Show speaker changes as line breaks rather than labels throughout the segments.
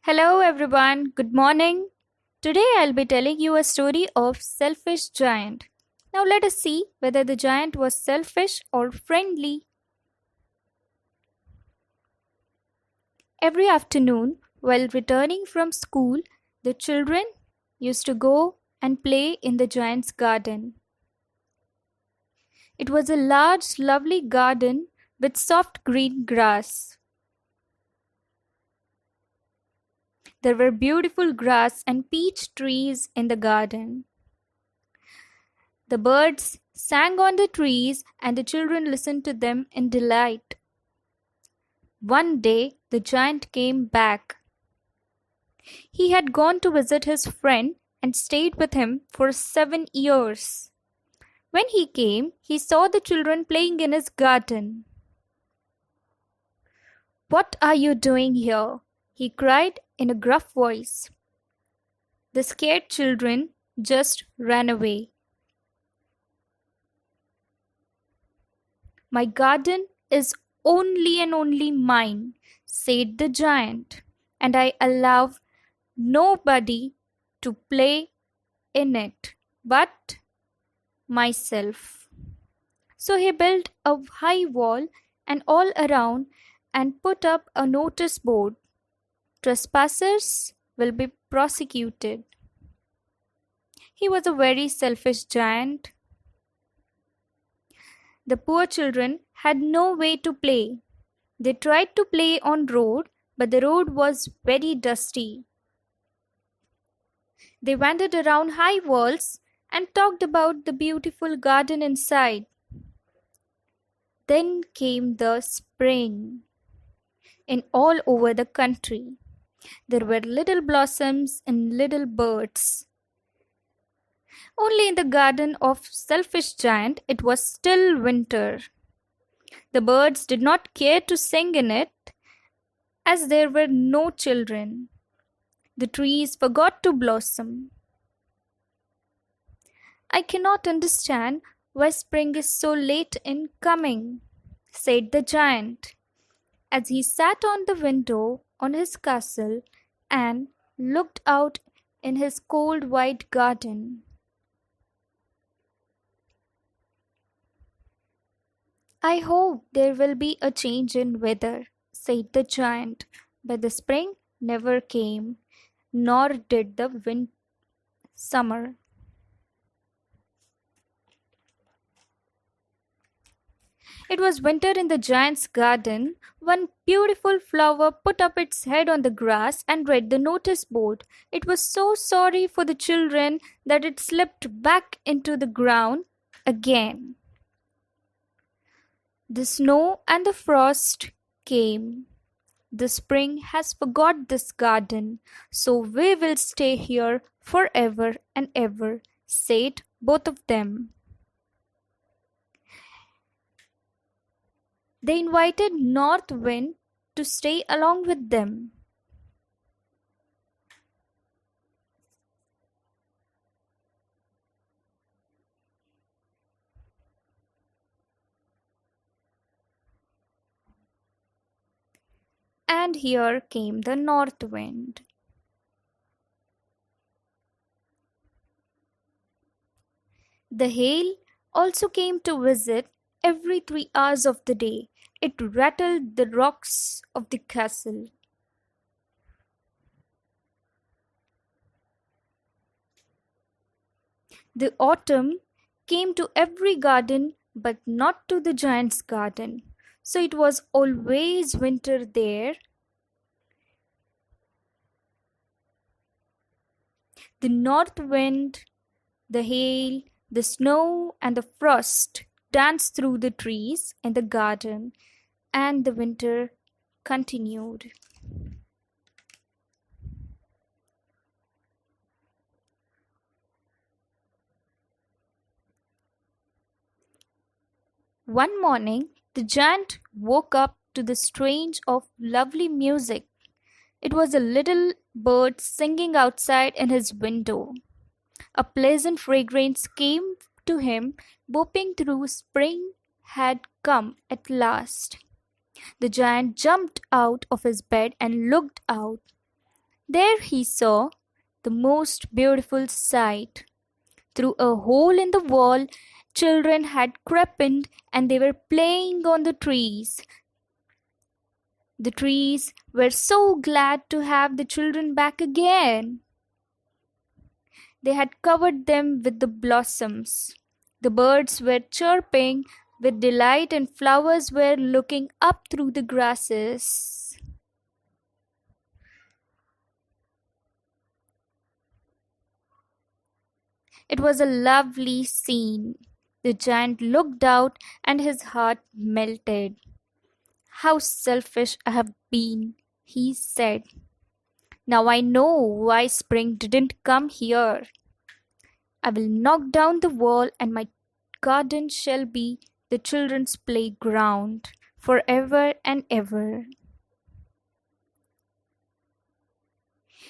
Hello everyone, good morning. Today I'll be telling you a story of selfish giant. Now let us see whether the giant was selfish or friendly. Every afternoon, while returning from school, the children used to go and play in the giant's garden. It was a large, lovely garden with soft green grass. There were beautiful grass and peach trees in the garden. The birds sang on the trees and the children listened to them in delight. One day the giant came back. He had gone to visit his friend and stayed with him for 7 years. When he came, he saw the children playing in his garden. "What are you doing here?" he cried in a gruff voice. The scared children just ran away. "My garden is only and only mine," said the giant, "and I allow nobody to play in it but myself." So he built a high wall and all around and put up a notice board. "Trespassers will be prosecuted." He was a very selfish giant. The poor children had no way to play. They tried to play on road, but the road was very dusty. They wandered around high walls and talked about the beautiful garden inside. Then came the spring. In all over the country, there were little blossoms and little birds. Only in the garden of selfish giant it was still winter. The birds did not care to sing in it, as there were no children. The trees forgot to blossom. "I cannot understand why spring is so late in coming," said the giant, as he sat on the window on his castle and looked out in his cold white garden. "I hope there will be a change in weather," said the giant, but the spring never came, nor did the summer. It was winter in the giant's garden. One beautiful flower put up its head on the grass and read the notice board. It was so sorry for the children that it slipped back into the ground again. The snow and the frost came. "The spring has forgot this garden, so we will stay here forever and ever," said both of them. They invited North Wind to stay along with them. And here came the North Wind. The hail also came to visit every 3 hours of the day. It rattled the rocks of the castle. The autumn came to every garden but not to the giant's garden. So it was always winter there. The north wind, the hail, the snow, and the frost danced through the trees in the garden, and the winter continued. One morning, the giant woke up to the strange of lovely music. It was a little bird singing outside in his window. A pleasant fragrance came to him, bopping through. Spring had come at last. The giant jumped out of his bed and looked out. There he saw the most beautiful sight. Through a hole in the wall, children had crept in and they were playing on the trees. The trees were so glad to have the children back again. They had covered them with the blossoms. The birds were chirping with delight and flowers were looking up through the grasses. It was a lovely scene. The giant looked out and his heart melted. How selfish I have been, he said. Now I know why spring didn't come here. I will knock down the wall and my garden shall be the children's playground forever and ever.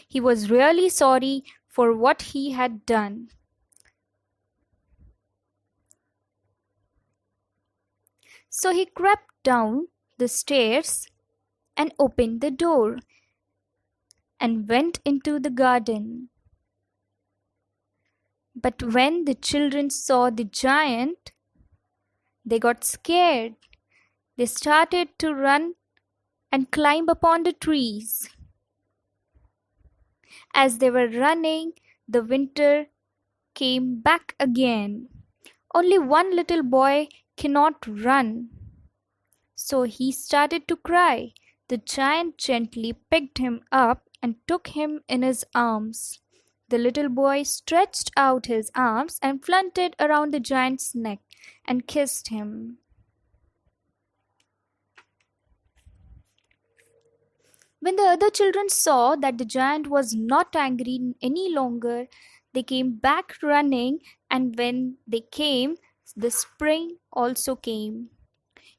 He was really sorry for what he had done. So he crept down the stairs and opened the door and went into the garden. But when the children saw the giant, they got scared. They started to run and climb upon the trees. As they were running, the winter came back again. Only one little boy cannot run. So he started to cry. The giant gently picked him up and took him in his arms. The little boy stretched out his arms and fluttered around the giant's neck and kissed him. When the other children saw that the giant was not angry any longer, they came back running, and when they came, the spring also came.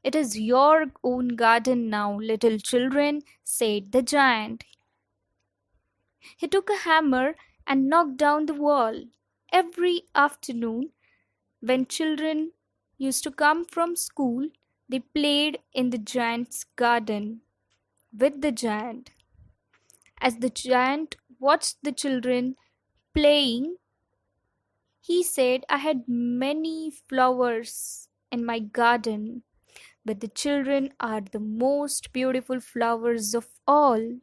It is your own garden now, little children, said the giant. He took a hammer and knocked down the wall. Every afternoon, when children used to come from school, they played in the giant's garden with the giant. As the giant watched the children playing, he said, I had many flowers in my garden, but the children are the most beautiful flowers of all.